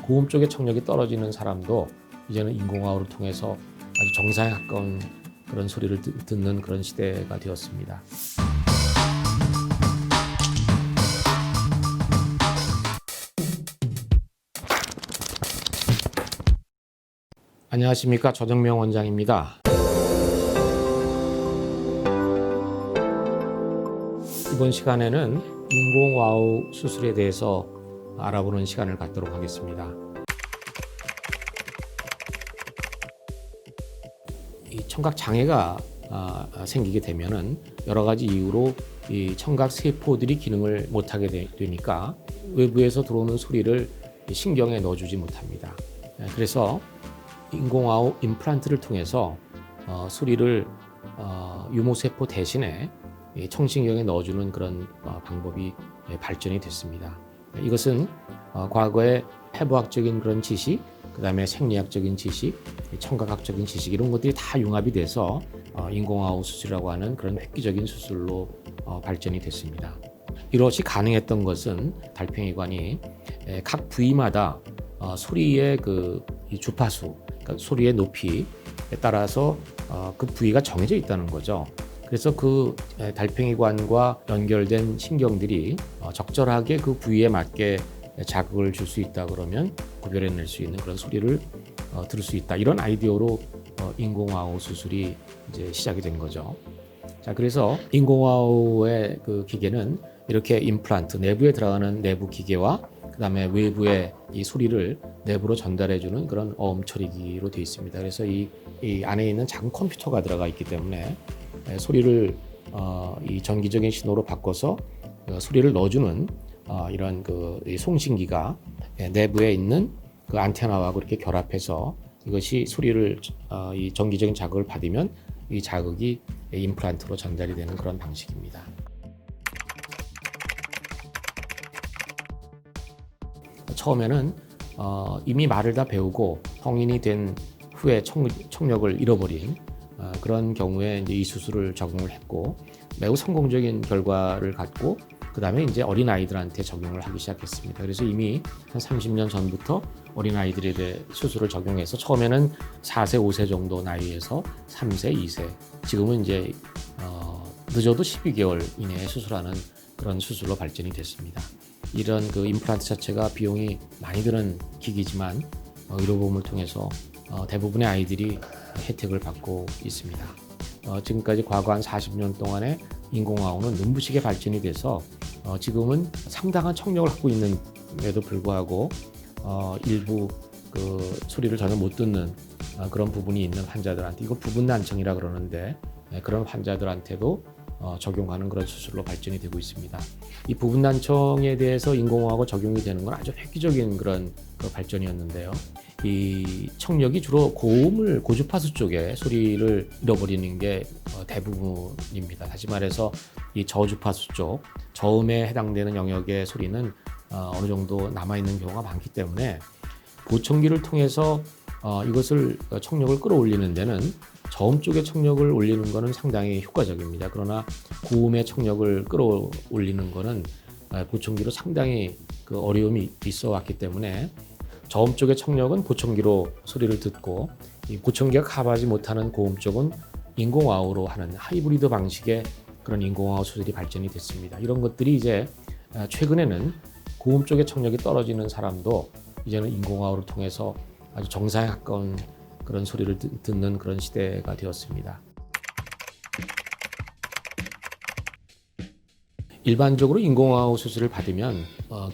고음 쪽의 청력이 떨어지는 사람도 이제는 인공화호를 통해서 아주 정상에 가까운 그런 소리를 듣는 그런 시대가 되었습니다. 안녕하십니까, 조정명 원장입니다. 이번 시간에는 인공와우 수술에 대해서 알아보는 시간을 갖도록 하겠습니다. 이 청각 장애가 생기게 되면은 여러 가지 이유로 이 청각 세포들이 기능을 못하게 되니까 외부에서 들어오는 소리를 신경에 넣어주지 못합니다. 그래서 인공와우 임플란트를 통해서 소리를 유모세포 대신에 청신경에 넣어주는 그런 방법이 발전이 됐습니다. 이것은 과거에 해부학적인 그런 지식, 그 다음에 생리학적인 지식, 청각학적인 지식 이런 것들이 다 융합이 돼서 인공와우 수술이라고 하는 그런 획기적인 수술로 발전이 됐습니다. 이것이 가능했던 것은 달팽이관이 각 부위마다 소리의 이 주파수, 그러니까 소리의 높이에 따라서 그 부위가 정해져 있다는 거죠. 그래서 그 달팽이관과 연결된 신경들이 적절하게 그 부위에 맞게 자극을 줄 수 있다 그러면 구별해낼 수 있는 그런 소리를 들을 수 있다. 이런 아이디어로 인공와우 수술이 이제 시작이 된 거죠. 자, 그래서 인공와우의 그 기계는 이렇게 임플란트, 내부에 들어가는 내부 기계와 그다음에 외부의 이 소리를 내부로 전달해주는 그런 어음 처리기로 되어 있습니다. 그래서 이 안에 있는 작은 컴퓨터가 들어가 있기 때문에 소리를 이 전기적인 신호로 바꿔서 소리를 넣어주는 이런 이 송신기가 내부에 있는 그 안테나와 그렇게 결합해서 이것이 소리를 이 전기적인 자극을 받으면 이 자극이 임플란트로 전달이 되는 그런 방식입니다. 처음에는 이미 말을 다 배우고 성인이 된 후에 청력을 잃어버린 그런 경우에 이제 이 수술을 적용을 했고 매우 성공적인 결과를 갖고 그 다음에 이제 어린 아이들한테 적용을 하기 시작했습니다. 그래서 이미 한 30년 전부터 어린 아이들에 대해 수술을 적용해서 처음에는 4세, 5세 정도 나이에서 3세, 2세, 지금은 이제 늦어도 12개월 이내에 수술하는 그런 수술로 발전이 됐습니다. 이런 그 임플란트 자체가 비용이 많이 드는 기기지만 의료보험을 통해서 대부분의 아이들이 혜택을 받고 있습니다. 지금까지 과거 한 40년 동안에 인공와우는 눈부시게 발전이 돼서 지금은 상당한 청력을 갖고 있는데도 불구하고 일부 그 소리를 전혀 못 듣는 그런 부분이 있는 환자들한테, 이거 부분난청이라 그러는데 그런 환자들한테도 적용하는 그런 수술로 발전이 되고 있습니다. 이 부분난청에 대해서 인공화하고 적용이 되는 건 아주 획기적인 그런 발전이었는데요. 이 청력이 주로 고주파수 쪽에 소리를 잃어버리는 게 대부분입니다. 다시 말해서 이 저주파수 쪽, 저음에 해당되는 영역의 소리는 어느 정도 남아있는 경우가 많기 때문에 보청기를 통해서 이것을 청력을 끌어올리는 데는 저음 쪽의 청력을 올리는 것은 상당히 효과적입니다. 그러나 고음의 청력을 끌어올리는 것은 보청기로 상당히 그 어려움이 있어 왔기 때문에 저음 쪽의 청력은 보청기로 소리를 듣고 이 보청기가 커버하지 못하는 고음 쪽은 인공와우로 하는 하이브리드 방식의 그런 인공와우 수술이 발전이 됐습니다. 이런 것들이 이제 최근에는 고음 쪽의 청력이 떨어지는 사람도 이제는 인공와우를 통해서 아주 정상에 가까운 그런 소리를 듣는 그런 시대가 되었습니다. 일반적으로 인공와우 수술을 받으면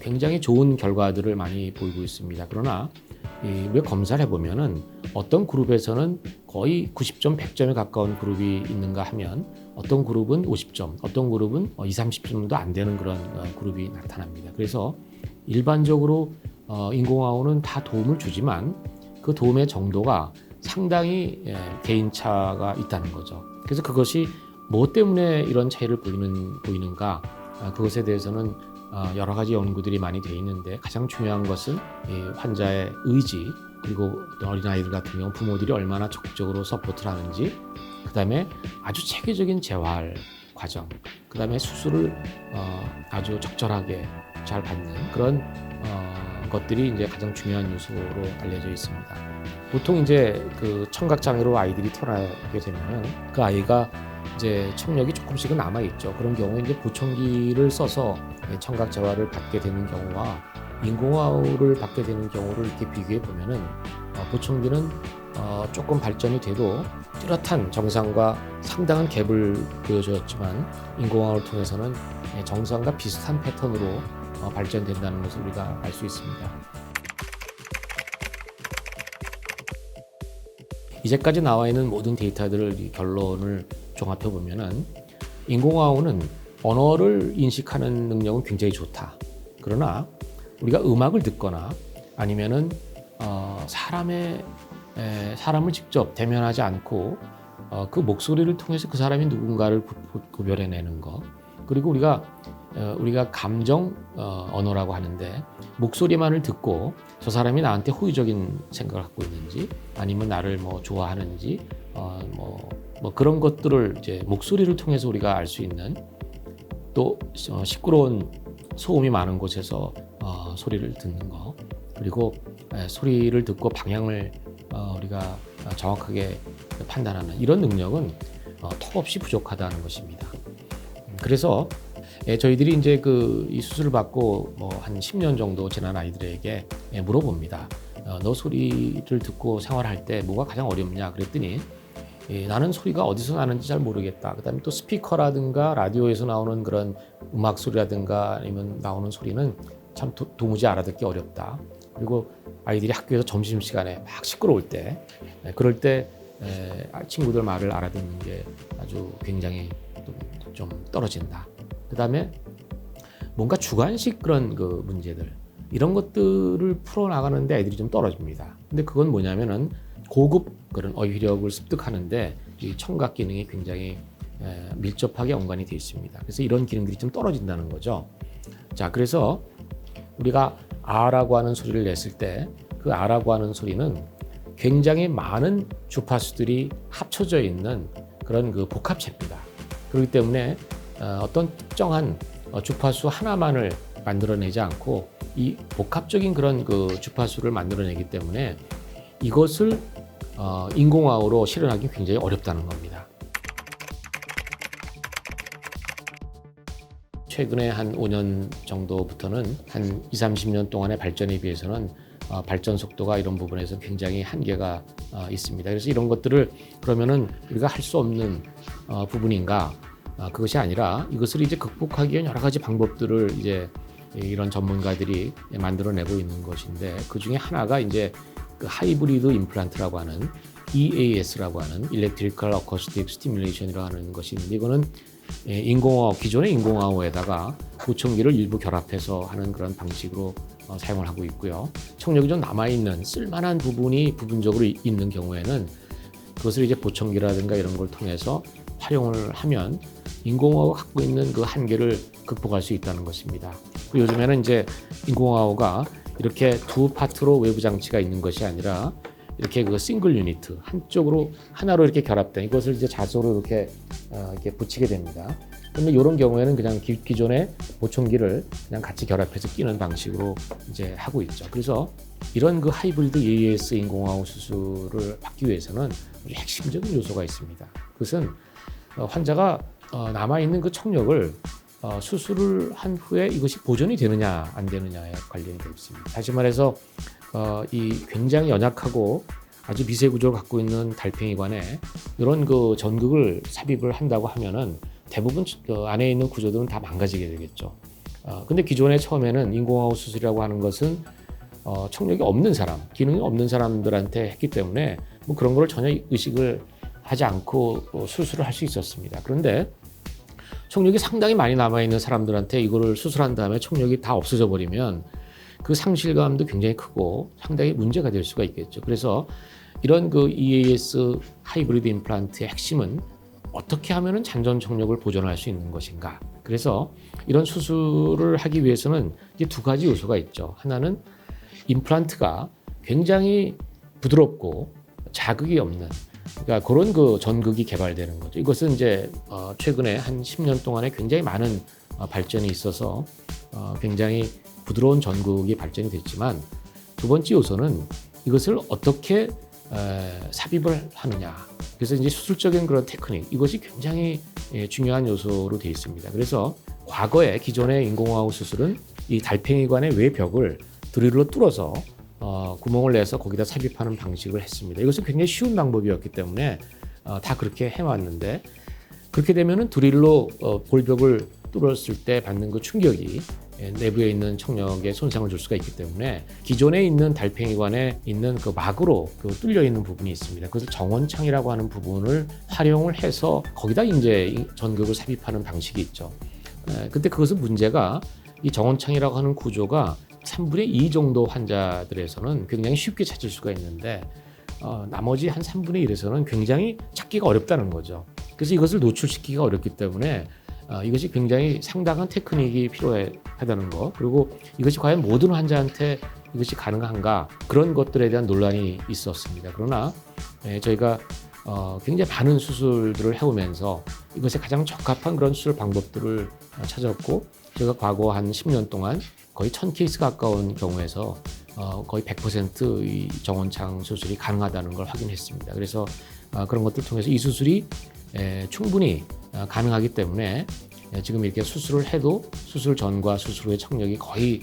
굉장히 좋은 결과들을 많이 보이고 있습니다. 그러나 왜 검사를 해보면은 어떤 그룹에서는 거의 90점, 100점에 가까운 그룹이 있는가 하면 어떤 그룹은 50점, 어떤 그룹은 20, 30점도 안 되는 그런 그룹이 나타납니다. 그래서 일반적으로 인공와우는 다 도움을 주지만 그 도움의 정도가 상당히 개인차가 있다는 거죠. 그래서 그것이 뭐 때문에 이런 차이를 보이는가, 그것에 대해서는 여러 가지 연구들이 많이 돼 있는데 가장 중요한 것은 이 환자의 의지, 그리고 어린아이들 같은 경우 부모들이 얼마나 적극적으로 서포트를 하는지, 그 다음에 아주 체계적인 재활 과정, 그 다음에 수술을 아주 적절하게 잘 받는 그런 것들이 이제 가장 중요한 요소로 알려져 있습니다. 보통 이제 그 청각 장애로 아이들이 태어나게 되면은 그 아이가 이제 청력이 조금씩은 남아 있죠. 그런 경우에 이제 보청기를 써서 청각 재활을 받게 되는 경우와 인공화호를 받게 되는 경우를 이렇게 비교해 보면은 보청기는 조금 발전이 돼도 뚜렷한 정상과 상당한 갭을 보여줬지만 인공화호를 통해서는 정상과 비슷한 패턴으로 발전된다는 것을 우리가 알 수 있습니다. 이제까지 나와 있는 모든 데이터들을 결론을 종합해 보면은 인공화호는 언어를 인식하는 능력은 굉장히 좋다. 그러나 우리가 음악을 듣거나 아니면은 사람을 직접 대면하지 않고 그 목소리를 통해서 그 사람이 누군가를 구별해내는 것, 그리고 우리가 감정 언어라고 하는데 목소리만을 듣고 저 사람이 나한테 호의적인 생각을 갖고 있는지 아니면 나를 좋아하는지 그런 것들을 이제 목소리를 통해서 우리가 알 수 있는, 또 시끄러운 소음이 많은 곳에서 소리를 듣는 거, 그리고 소리를 듣고 방향을 우리가 정확하게 판단하는 이런 능력은 턱없이 부족하다는 것입니다. 그래서 저희들이 이제 이 수술을 받고 한 10년 정도 지난 아이들에게 물어봅니다. 너 소리를 듣고 생활할 때 뭐가 가장 어렵냐 그랬더니 나는 소리가 어디서 나는지 잘 모르겠다. 그다음에 또 스피커라든가 라디오에서 나오는 그런 음악 소리라든가 아니면 나오는 소리는 참 도무지 알아듣기 어렵다. 그리고 아이들이 학교에서 점심시간에 막 시끄러울 때, 그럴 때 친구들 말을 알아듣는 게 아주 굉장히 좀 떨어진다. 그다음에 뭔가 주관식 그런 문제들, 이런 것들을 풀어나가는데 애들이 좀 떨어집니다. 근데 그건 뭐냐면은 고급 그런 어휘력을 습득하는데 이 청각 기능이 굉장히 밀접하게 연관이 되어 있습니다. 그래서 이런 기능들이 좀 떨어진다는 거죠. 자, 그래서 우리가 아라고 하는 소리를 냈을 때 그 아라고 하는 소리는 굉장히 많은 주파수들이 합쳐져 있는 그런 복합체입니다. 그렇기 때문에 어떤 특정한 주파수 하나만을 만들어내지 않고 이 복합적인 그런 주파수를 만들어내기 때문에 이것을 인공화호로 실현하기 굉장히 어렵다는 겁니다. 최근에 한 5년 정도부터는 한 20-30년 동안의 발전에 비해서는 발전 속도가 이런 부분에서 굉장히 한계가 있습니다. 그래서 이런 것들을 그러면은 우리가 할 수 없는 부분인가? 그것이 아니라 이것을 이제 극복하기 위한 여러 가지 방법들을 이제 이런 전문가들이 만들어내고 있는 것인데, 그 중에 하나가 이제 하이브리드 임플란트라고 하는 EAS라고 하는 Electrical Acoustic Stimulation이라고 하는 것이 있는데, 이거는 인공화호, 기존의 인공화호에다가 보청기를 일부 결합해서 하는 그런 방식으로 사용을 하고 있고요. 청력이 좀 남아있는 쓸만한 부분이 부분적으로 있는 경우에는 그것을 이제 보청기라든가 이런 걸 통해서 활용을 하면 인공화호가 갖고 있는 그 한계를 극복할 수 있다는 것입니다. 그리고 요즘에는 이제 인공화호가 이렇게 두 파트로 외부 장치가 있는 것이 아니라 이렇게 싱글 유니트 한쪽으로 하나로 이렇게 결합된 이것을 이제 자석으로 이렇게 붙이게 됩니다. 그런데 이런 경우에는 그냥 기존의 보청기를 그냥 같이 결합해서 끼는 방식으로 이제 하고 있죠. 그래서 이런 하이브리드 EAS 인공화호 수술을 받기 위해서는 핵심적인 요소가 있습니다. 그것은 환자가 남아있는 그 청력을 수술을 한 후에 이것이 보존이 되느냐 안 되느냐에 관련이 되어 있습니다. 다시 말해서 이 굉장히 연약하고 아주 미세 구조를 갖고 있는 달팽이관에 이런 전극을 삽입을 한다고 하면은 대부분 안에 있는 구조들은 다 망가지게 되겠죠. 근데 기존에 처음에는 인공화호 수술이라고 하는 것은 청력이 없는 사람, 기능이 없는 사람들한테 했기 때문에 그런 걸 전혀 의식을 하지 않고 수술을 할 수 있었습니다. 그런데 청력이 상당히 많이 남아있는 사람들한테 이거를 수술한 다음에 청력이 다 없어져 버리면 그 상실감도 굉장히 크고 상당히 문제가 될 수가 있겠죠. 그래서 이런 EAS 하이브리드 임플란트의 핵심은 어떻게 하면 잔존 청력을 보존할 수 있는 것인가. 그래서 이런 수술을 하기 위해서는 이제 두 가지 요소가 있죠. 하나는 임플란트가 굉장히 부드럽고 자극이 없는, 그러니까 그런 전극이 개발되는 거죠. 이것은 이제 최근에 한 10년 동안에 굉장히 많은 발전이 있어서 굉장히 부드러운 전극이 발전이 됐지만 두 번째 요소는 이것을 어떻게 삽입을 하느냐. 그래서 이제 수술적인 그런 테크닉 이것이 굉장히 중요한 요소로 되어 있습니다. 그래서 과거에 기존의 인공호흡 수술은 이 달팽이관의 외벽을 드릴로 뚫어서 구멍을 내서 거기다 삽입하는 방식을 했습니다. 이것은 굉장히 쉬운 방법이었기 때문에 다 그렇게 해왔는데 그렇게 되면은 드릴로 볼벽을 뚫었을 때 받는 그 충격이 내부에 있는 청력에 손상을 줄 수가 있기 때문에 기존에 있는 달팽이관에 있는 그 막으로 그 뚫려 있는 부분이 있습니다. 그래서 정원창이라고 하는 부분을 활용을 해서 거기다 이제 전극을 삽입하는 방식이 있죠. 근데 그것은 문제가 이 정원창이라고 하는 구조가 3분의 2 정도 환자들에서는 굉장히 쉽게 찾을 수가 있는데 나머지 한 3분의 1에서는 굉장히 찾기가 어렵다는 거죠. 그래서 이것을 노출시키기가 어렵기 때문에 이것이 굉장히 상당한 테크닉이 필요하다는 거, 그리고 이것이 과연 모든 환자한테 이것이 가능한가, 그런 것들에 대한 논란이 있었습니다. 그러나 저희가 굉장히 많은 수술들을 해오면서 이것에 가장 적합한 그런 수술 방법들을 찾았고, 제가 과거 한 10년 동안 거의 1000케이스 가까운 경우에서 거의 100%의 정원창 수술이 가능하다는 걸 확인했습니다. 그래서 그런 것들 통해서 이 수술이 충분히 가능하기 때문에 지금 이렇게 수술을 해도 수술 전과 수술 후의 청력이 거의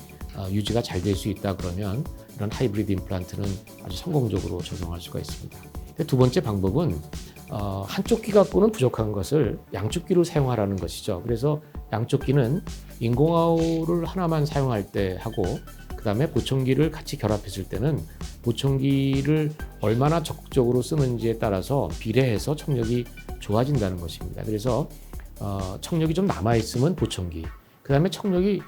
유지가 잘 될 수 있다 그러면 이런 하이브리드 임플란트는 아주 성공적으로 적용할 수가 있습니다. 두 번째 방법은 한쪽 귀 갖고는 부족한 것을 양쪽 귀로 사용하라는 것이죠. 그래서 양쪽 귀는 인공아우를 하나만 사용할 때 하고 그 다음에 보청기를 같이 결합했을 때는 보청기를 얼마나 적극적으로 쓰는지에 따라서 비례해서 청력이 좋아진다는 것입니다. 그래서 청력이 좀 남아있으면 보청기, 그 다음에 청력이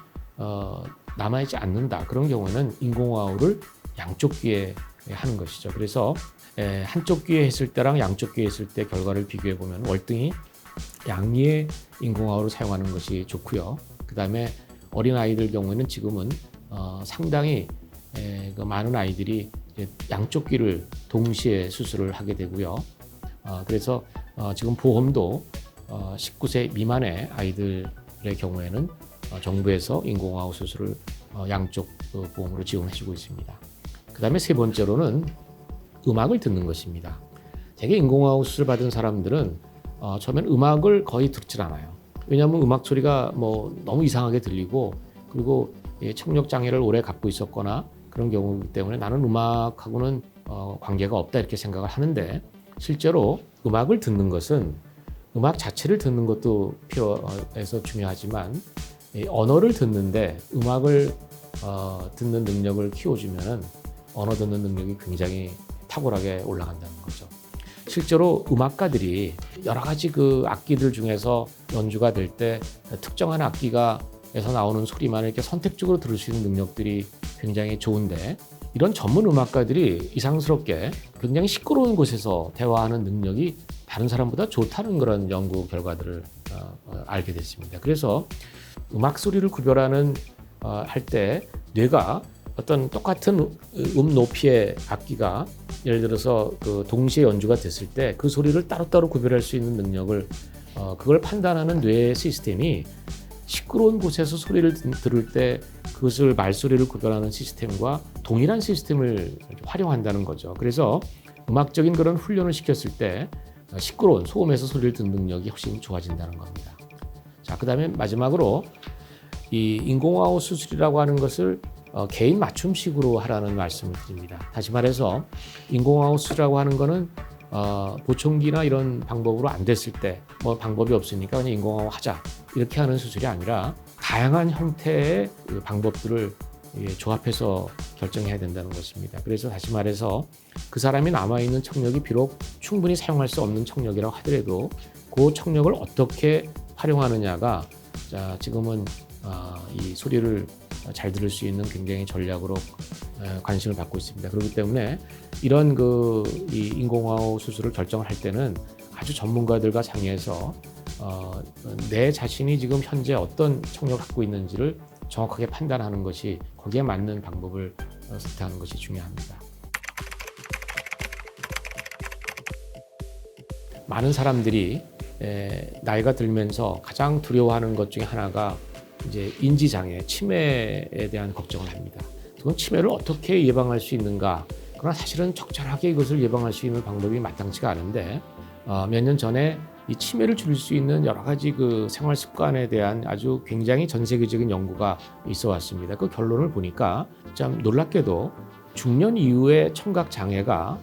남아있지 않는다. 그런 경우는 인공아우를 양쪽 귀에 하는 것이죠. 그래서 한쪽 귀에 했을 때랑 양쪽 귀에 했을 때 결과를 비교해 보면 월등히 양리의 인공아우를 사용하는 것이 좋고요. 그 다음에 어린 아이들 경우에는 지금은 상당히 많은 아이들이 양쪽 귀를 동시에 수술을 하게 되고요. 그래서 지금 보험도 19세 미만의 아이들의 경우에는 정부에서 인공아우 수술을 양쪽 보험으로 지원해주고 있습니다. 그 다음에 세 번째로는 음악을 듣는 것입니다. 되게 인공아우 수술 받은 사람들은 처음엔 음악을 거의 듣질 않아요. 왜냐하면 음악 소리가 너무 이상하게 들리고, 그리고 청력 장애를 오래 갖고 있었거나 그런 경우이기 때문에 나는 음악하고는 관계가 없다 이렇게 생각을 하는데, 실제로 음악을 듣는 것은 음악 자체를 듣는 것도 필요해서 중요하지만 언어를 듣는데 음악을 듣는 능력을 키워주면은 언어 듣는 능력이 굉장히 탁월하게 올라간다는 거죠. 실제로 음악가들이 여러 가지 그 악기들 중에서 연주가 될 때 특정한 악기가에서 나오는 소리만 이렇게 선택적으로 들을 수 있는 능력들이 굉장히 좋은데, 이런 전문 음악가들이 이상스럽게 굉장히 시끄러운 곳에서 대화하는 능력이 다른 사람보다 좋다는 그런 연구 결과들을 알게 됐습니다. 그래서 음악 소리를 구별하는 할 때 뇌가 어떤 똑같은 높이의 악기가 예를 들어서 그 동시에 연주가 됐을 때 그 소리를 따로따로 구별할 수 있는 능력을 그걸 판단하는 뇌의 시스템이 시끄러운 곳에서 소리를 들을 때 그것을 말소리를 구별하는 시스템과 동일한 시스템을 활용한다는 거죠. 그래서 음악적인 그런 훈련을 시켰을 때 시끄러운 소음에서 소리를 듣는 능력이 훨씬 좋아진다는 겁니다. 자, 그 다음에 마지막으로 이 인공아우 수술이라고 하는 것을 개인 맞춤식으로 하라는 말씀을 드립니다. 다시 말해서 인공아우 수술이라고 하는 거는 보청기나 이런 방법으로 안 됐을 때 방법이 없으니까 그냥 인공아우 하자 이렇게 하는 수술이 아니라 다양한 형태의 그 방법들을 조합해서 결정해야 된다는 것입니다. 그래서 다시 말해서 그 사람이 남아있는 청력이 비록 충분히 사용할 수 없는 청력이라고 하더라도 그 청력을 어떻게 활용하느냐가 지금은 이 소리를 잘 들을 수 있는 굉장히 전략으로 관심을 받고 있습니다. 그렇기 때문에 이런 이 인공아우 수술을 결정을 할 때는 아주 전문가들과 상의해서 내 자신이 지금 현재 어떤 청력을 갖고 있는지를 정확하게 판단하는 것이, 거기에 맞는 방법을 선택하는 것이 중요합니다. 많은 사람들이 나이가 들면서 가장 두려워하는 것 중에 하나가 이제 인지 장애, 치매에 대한 걱정을 합니다. 그건 치매를 어떻게 예방할 수 있는가? 그러나 사실은 적절하게 이것을 예방할 수 있는 방법이 마땅치가 않은데 몇 년 전에 이 치매를 줄일 수 있는 여러 가지 그 생활 습관에 대한 아주 굉장히 전 세계적인 연구가 있어 왔습니다. 그 결론을 보니까 참 놀랍게도 중년 이후의 청각 장애가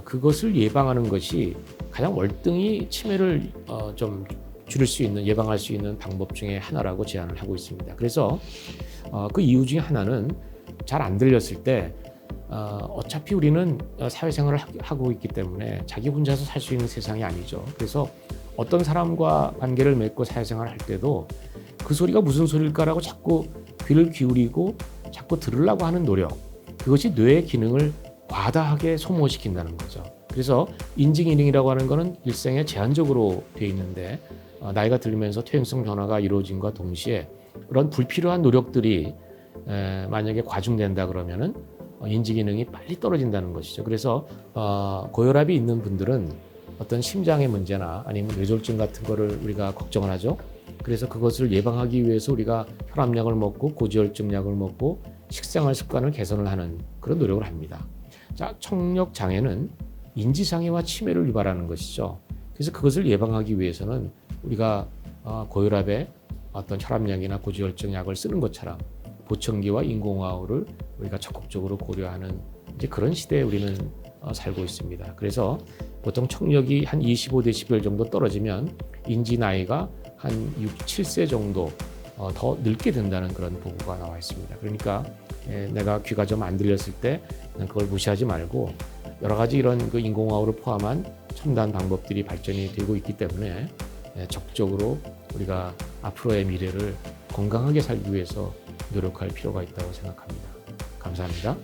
그것을 예방하는 것이 가장 월등히 치매를 좀 줄일 수 있는, 예방할 수 있는 방법 중에 하나라고 제안을 하고 있습니다. 그래서 그 이유 중에 하나는 잘 안 들렸을 때 어차피 우리는 사회생활을 하고 있기 때문에 자기 혼자서 살 수 있는 세상이 아니죠. 그래서 어떤 사람과 관계를 맺고 사회생활을 할 때도 그 소리가 무슨 소리일까라고 자꾸 귀를 기울이고 자꾸 들으려고 하는 노력, 그것이 뇌의 기능을 과다하게 소모시킨다는 거죠. 그래서 인지기능이라고 하는 것은 일생에 제한적으로 돼 있는데 나이가 들면서 퇴행성 변화가 이루어짐과 동시에 그런 불필요한 노력들이 만약에 과중된다 그러면은 인지기능이 빨리 떨어진다는 것이죠. 그래서 고혈압이 있는 분들은 어떤 심장의 문제나 아니면 뇌졸중 같은 거를 우리가 걱정을 하죠. 그래서 그것을 예방하기 위해서 우리가 혈압약을 먹고 고지혈증 약을 먹고 식생활 습관을 개선을 하는 그런 노력을 합니다. 자, 청력 장애는 인지 장애와 치매를 유발하는 것이죠. 그래서 그것을 예방하기 위해서는 우리가 고혈압에 어떤 혈압약이나 고지혈증 약을 쓰는 것처럼 보청기와 인공호흡을 우리가 적극적으로 고려하는 이제 그런 시대에 우리는 살고 있습니다. 그래서 보통 청력이 한 25데시벨 정도 떨어지면 인지 나이가 한 6, 7세 정도 더 늙게 된다는 그런 보고가 나와 있습니다. 그러니까 내가 귀가 좀 안 들렸을 때 그걸 무시하지 말고 여러 가지 이런 그 인공호흡을 포함한 첨단 방법들이 발전이 되고 있기 때문에 적극적으로 우리가 앞으로의 미래를 건강하게 살기 위해서 노력할 필요가 있다고 생각합니다. 감사합니다.